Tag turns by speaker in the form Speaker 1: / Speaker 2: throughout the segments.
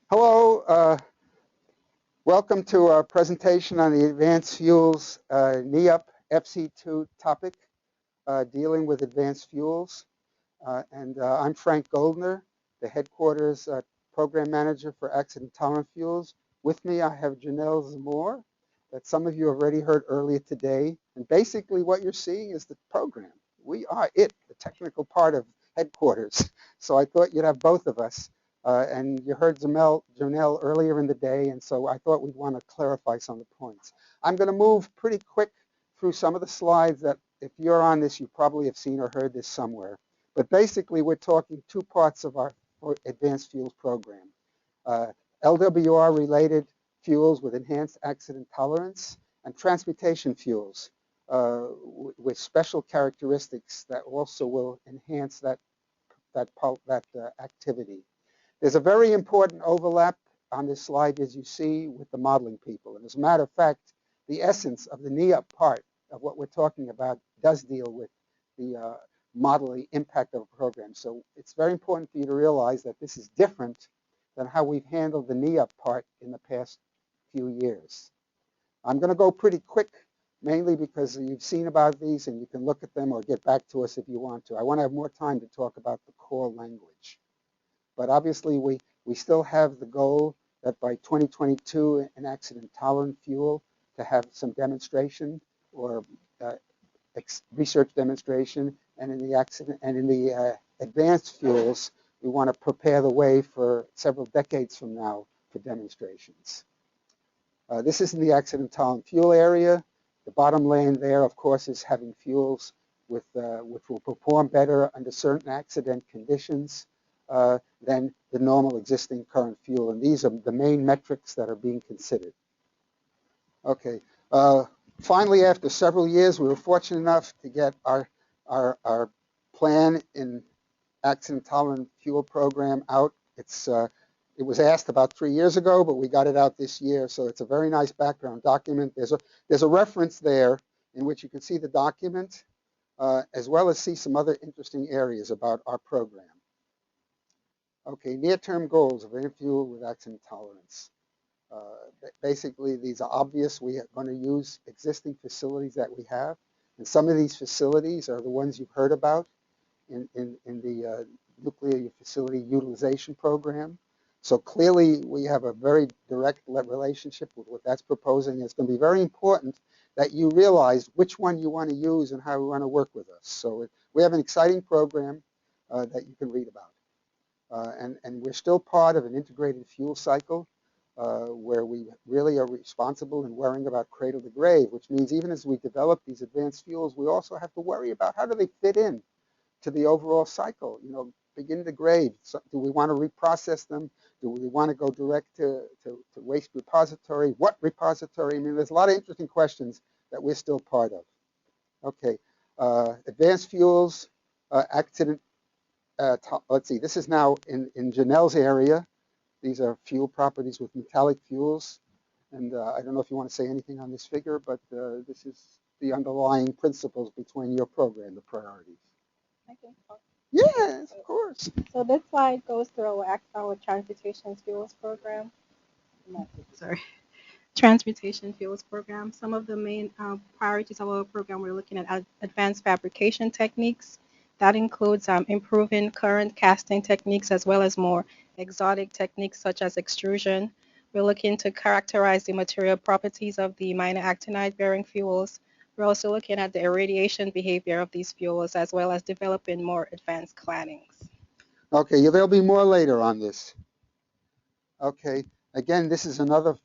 Speaker 1: Hello, welcome to our presentation on the Advanced Fuels NEUP FC2 topic, dealing with advanced fuels. I'm Frank Goldner, the headquarters program manager for accident tolerant fuels. With me, I have Janelle Zamore, that some of you have already heard earlier today. And basically what you're seeing is the program. We are it, the technical part of headquarters. So I thought you'd have both of us. And you heard Janelle earlier in the day, and so I thought we'd want to clarify some of the points. I'm going to move pretty quick through some of the slides that if you're on this, you probably have seen or heard this somewhere. But basically, we're talking two parts of our advanced fuels program. LWR-related fuels with enhanced accident tolerance and transportation fuels with special characteristics that also will enhance that activity. There's a very important overlap on this slide, as you see, with the modeling people. And as a matter of fact, the essence of the NEUP part of what we're talking about does deal with the modeling impact of a program. So it's very important for you to realize that this is different than how we've handled the NEUP part in the past few years. I'm going to go pretty quick, mainly because you've seen about these and you can look at them or get back to us if you want to. I want to have more time to talk about the core language. But obviously, we still have the goal that by 2022, an accident-tolerant fuel to have some demonstration or research demonstration, and in the advanced fuels, we want to prepare the way for several decades from now for demonstrations. This is in the accident-tolerant fuel area. The bottom line there, of course, is having fuels which will perform better under certain accident conditions than the normal existing current fuel. And these are the main metrics that are being considered. Okay. Finally, after several years, we were fortunate enough to get our plan in accident-tolerant fuel program out. It was asked about 3 years ago, but we got it out this year. So it's a very nice background document. There's a reference there in which you can see the document, as well as see some other interesting areas about our program. Okay, near-term goals of advanced fuel with accident tolerance. Basically, these are obvious. We are going to use existing facilities that we have. And some of these facilities are the ones you've heard about in the nuclear facility utilization program. So clearly, we have a very direct relationship with what that's proposing. It's going to be very important that you realize which one you want to use and how you want to work with us. So we have an exciting program that you can read about. And we're still part of an integrated fuel cycle where we really are responsible and worrying about cradle to grave, which means even as we develop these advanced fuels, we also have to worry about how do they fit in to the overall cycle, begin to grade. So do we want to reprocess them? Do we want to go direct to waste repository? What repository? I mean, there's a lot of interesting questions that we're still part of. Okay, advanced fuels, accident. Let's see, this is now in Janelle's area. These are fuel properties with metallic fuels. And I don't know if you want to say anything on this figure, but this is the underlying principles between your program, the priorities.
Speaker 2: I can talk.
Speaker 1: Yes, of course.
Speaker 2: So this slide goes through our transportation fuels program. Sorry. Transportation fuels program. Some of the main priorities of our program, we're looking at advanced fabrication techniques. That includes improving current casting techniques as well as more exotic techniques such as extrusion. We're looking to characterize the material properties of the minor actinide-bearing fuels. We're also looking at the irradiation behavior of these fuels as well as developing more advanced claddings.
Speaker 1: Okay, there'll be more later on this. Okay, again, this is another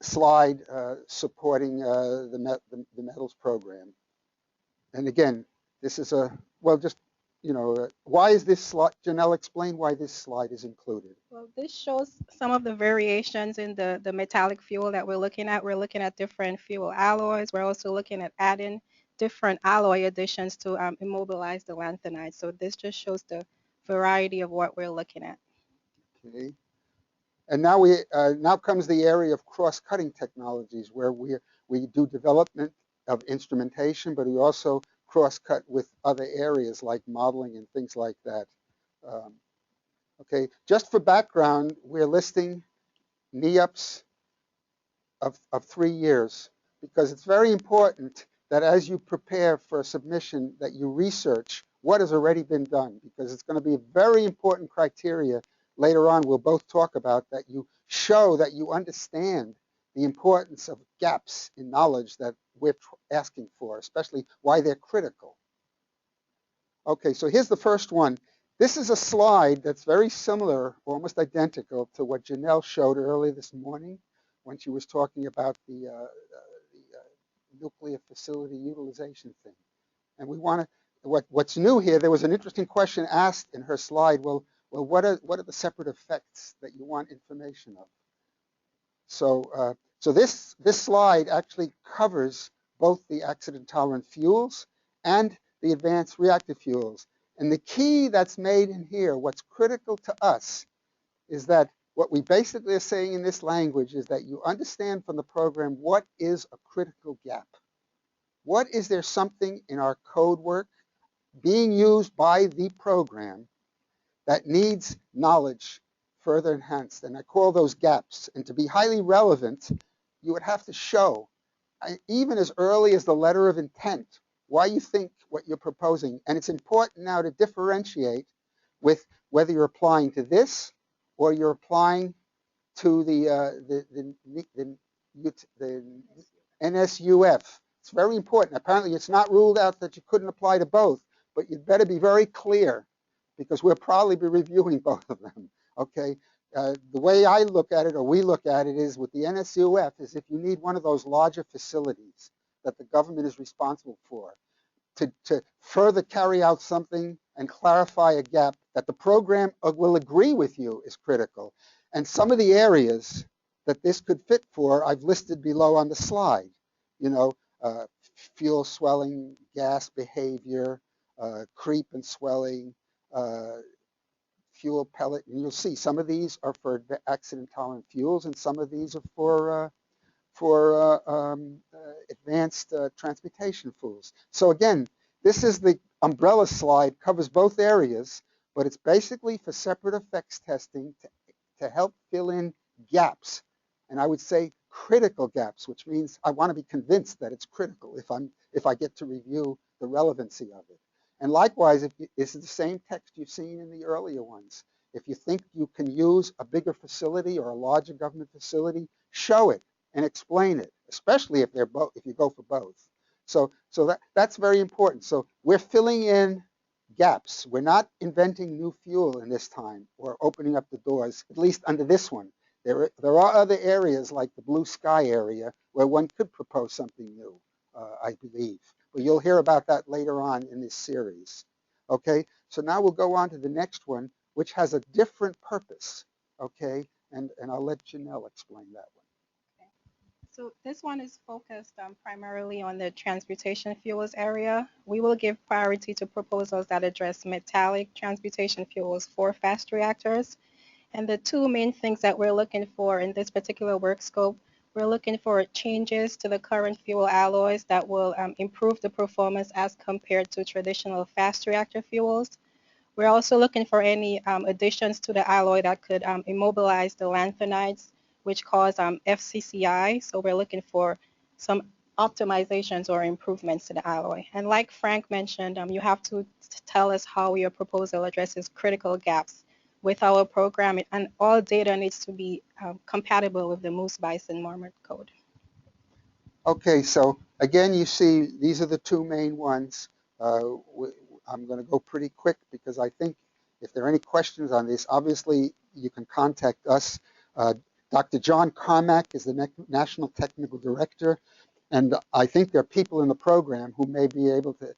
Speaker 1: slide supporting the metals program. And again, this is why is this slide, Janelle, explain why this slide is included.
Speaker 2: Well, this shows some of the variations in the metallic fuel that we're looking at. We're looking at different fuel alloys. We're also looking at adding different alloy additions to immobilize the lanthanide. So this just shows the variety of what we're looking at.
Speaker 1: Okay. And now comes the area of cross-cutting technologies where we do development of instrumentation, but we also cross-cut with other areas like modeling and things like that. Okay, just for background, we're listing NEOPs of 3 years because it's very important that as you prepare for a submission that you research what has already been done, because it's going to be a very important criteria later on we'll both talk about, that you show that you understand the importance of gaps in knowledge that we're asking for, especially why they're critical. Okay, so here's the first one. This is a slide that's very similar, almost identical to what Janelle showed early this morning when she was talking about the nuclear facility utilization thing. And we want to, what's new here, there was an interesting question asked in her slide, well, what are the separate effects that you want information of? So, so this slide actually covers both the accident-tolerant fuels and the advanced reactive fuels. And the key that's made in here, what's critical to us, is that what we basically are saying in this language is that you understand from the program what is a critical gap. What is there something in our code work being used by the program that needs knowledge further enhanced? And I call those gaps. And to be highly relevant, you would have to show, even as early as the letter of intent, why you think what you're proposing. And it's important now to differentiate with whether you're applying to this or you're applying to the NSUF. It's very important. Apparently, it's not ruled out that you couldn't apply to both, but you'd better be very clear because we'll probably be reviewing both of them, okay? The way I look at it, or we look at it, is with the NSUF, is if you need one of those larger facilities that the government is responsible for to further carry out something and clarify a gap that the program will agree with you is critical. And some of the areas that this could fit for, I've listed below on the slide. You know, fuel swelling, gas behavior, creep and swelling, fuel pellet. And you'll see some of these are for accident-tolerant fuels, and some of these are for advanced transportation fuels. So again, this is the umbrella slide, covers both areas, but it's basically for separate effects testing to help fill in gaps. And I would say critical gaps, which means I want to be convinced that it's critical if I get to review the relevancy of it. And likewise, this is the same text you've seen in the earlier ones. If you think you can use a bigger facility or a larger government facility, show it and explain it, especially if you go for both. So that's very important. So we're filling in gaps. We're not inventing new fuel in this time or opening up the doors, at least under this one. There are other areas like the blue sky area where one could propose something new, I believe. But you'll hear about that later on in this series. Okay, so now we'll go on to the next one, which has a different purpose. Okay, and I'll let Janelle explain that one.
Speaker 2: So this one is focused primarily on the transportation fuels area. We will give priority to proposals that address metallic transportation fuels for fast reactors. And the two main things that we're looking for in this particular work scope, we're looking for changes to the current fuel alloys that will improve the performance as compared to traditional fast reactor fuels. We're also looking for any additions to the alloy that could immobilize the lanthanides, which cause FCCI. So we're looking for some optimizations or improvements to the alloy. And like Frank mentioned, you have to tell us how your proposal addresses critical gaps with our program, and all data needs to be compatible with the Moose Bison Marmot code.
Speaker 1: Okay, so again, you see these are the two main ones. I'm going to go pretty quick because I think if there are any questions on this, obviously you can contact us. Dr. John Carmack is the National Technical Director, and I think there are people in the program who may be able to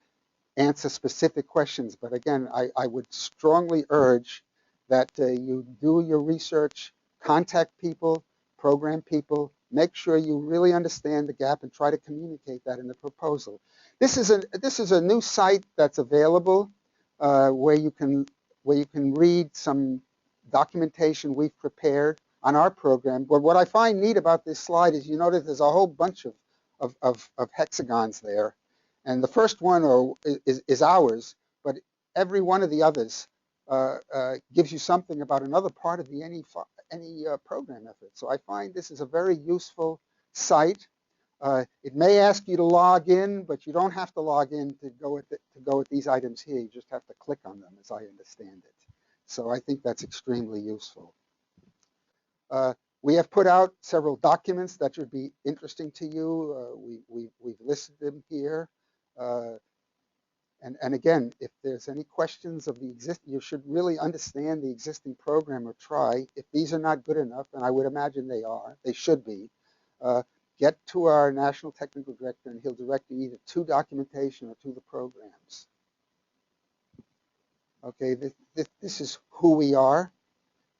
Speaker 1: answer specific questions. But again, I would strongly urge that you do your research, contact people, program people, make sure you really understand the gap and try to communicate that in the proposal. This is a new site that's available where you can read some documentation we've prepared on our program. But what I find neat about this slide is you notice there's a whole bunch of hexagons there. And the first one is ours, but every one of the others gives you something about another part of the any program effort. So I find this is a very useful site. It may ask you to log in, but you don't have to log in to go with these items here. You just have to click on them, as I understand it. So I think that's extremely useful. We have put out several documents that should be interesting to you. We've listed them here. And again, if there's any questions of the existing, you should really understand the existing program or try. If these are not good enough, and I would imagine they should be, get to our National Technical Director and he'll direct you either to documentation or to the programs. Okay, this is who we are.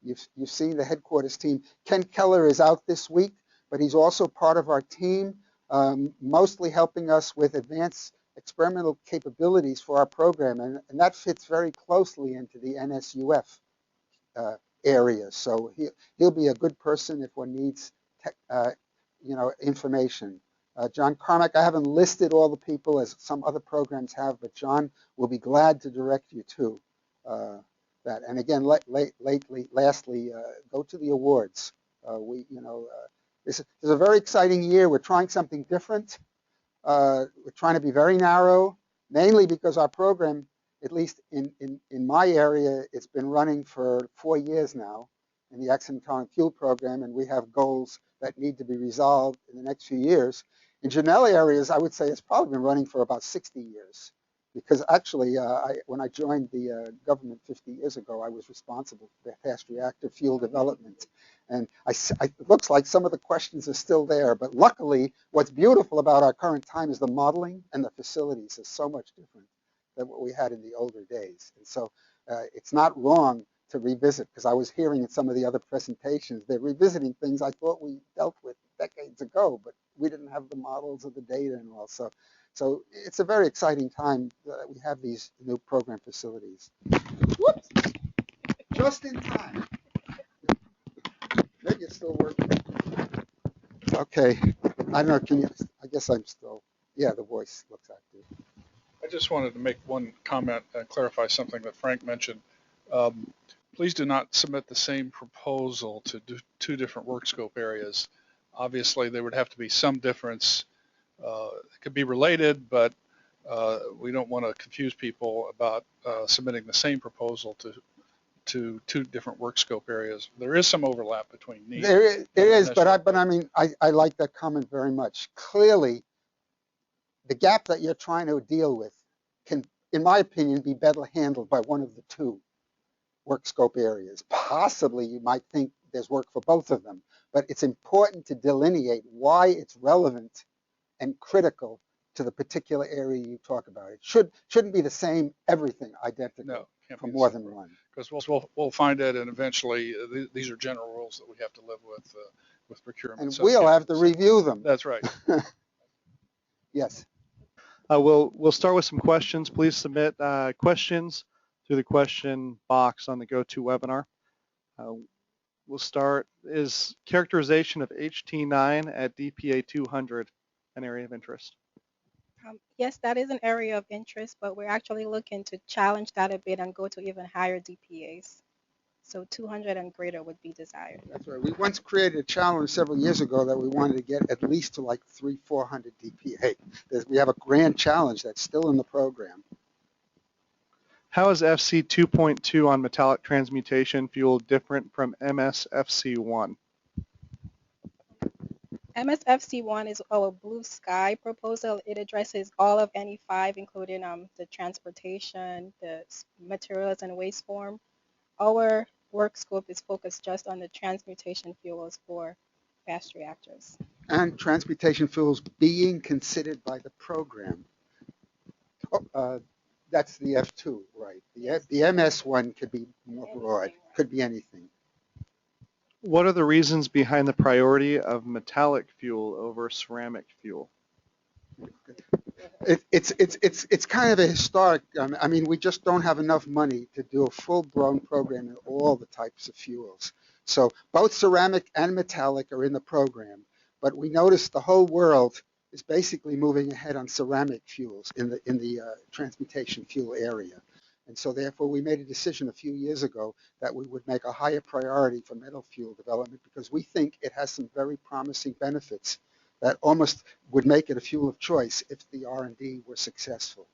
Speaker 1: You've seen the headquarters team. Ken Keller is out this week, but he's also part of our team, mostly helping us with advanced experimental capabilities for our program, and that fits very closely into the NSUF area. So he'll be a good person if one needs information. John Carmack, I haven't listed all the people as some other programs have, but John will be glad to direct you to that. And again, lastly, go to the awards. This is a very exciting year. We're trying something different. We're trying to be very narrow, mainly because our program, at least in my area, it's been running for 4 years now in the accident tolerant fuel program, and we have goals that need to be resolved in the next few years. In general areas, I would say it's probably been running for about 60 years. Because actually, when I joined the government 50 years ago, I was responsible for fast reactor fuel development. And it looks like some of the questions are still there. But luckily, what's beautiful about our current time is the modeling and the facilities is so much different than what we had in the older days. And so it's not wrong to revisit, because I was hearing in some of the other presentations, they're revisiting things I thought we dealt with decades ago, but we didn't have the models of the data and all. So it's a very exciting time that we have these new program facilities. Whoops! Just in time. Maybe it's still working. Okay. I don't know. Can you? I guess I'm still. Yeah, the voice looks active.
Speaker 3: I just wanted to make one comment and clarify something that Frank mentioned. Please do not submit the same proposal to two different work scope areas. Obviously, there would have to be some difference. It could be related, but we don't want to confuse people about submitting the same proposal to two different work scope areas. There is some overlap between needs.
Speaker 1: There is, but I mean, I like that comment very much. Clearly, the gap that you're trying to deal with can, in my opinion, be better handled by one of the two work scope areas. Possibly you might think there's work for both of them, but it's important to delineate why it's relevant and critical to the particular area you talk about. It shouldn't be the same everything identical for more than one.
Speaker 3: Because we'll find it, and eventually these are general rules that we have to live with procurement.
Speaker 1: And so we'll have to review them.
Speaker 3: That's right.
Speaker 1: Yes.
Speaker 4: We'll start with some questions. Please submit questions through the question box on the GoToWebinar. We'll start. Is characterization of HT9 at DPA 200 an area of interest?
Speaker 2: Yes, that is an area of interest, but we're actually looking to challenge that a bit and go to even higher DPAs. So 200 and greater would be desired.
Speaker 1: That's right. We once created a challenge several years ago that we wanted to get at least to like 300-400 DPA. We have a grand challenge that's still in the program.
Speaker 4: How is FC 2.2 on metallic transmutation fuel different from MSFC1?
Speaker 2: MSFC1 is our blue sky proposal. It addresses all of NE5, including the transportation, the materials and waste form. Our work scope is focused just on the transmutation fuels for fast reactors.
Speaker 1: And transportation fuels being considered by the program. That's the F2, right? The MS one could be more broad, could be anything.
Speaker 4: What are the reasons behind the priority of metallic fuel over ceramic fuel?
Speaker 1: It's kind of a historic. I mean, we just don't have enough money to do a full-blown program in all the types of fuels. So both ceramic and metallic are in the program, but we noticed the whole world is basically moving ahead on ceramic fuels in the transmutation fuel area. And so therefore we made a decision a few years ago that we would make a higher priority for metal fuel development because we think it has some very promising benefits that almost would make it a fuel of choice if the R&D were successful.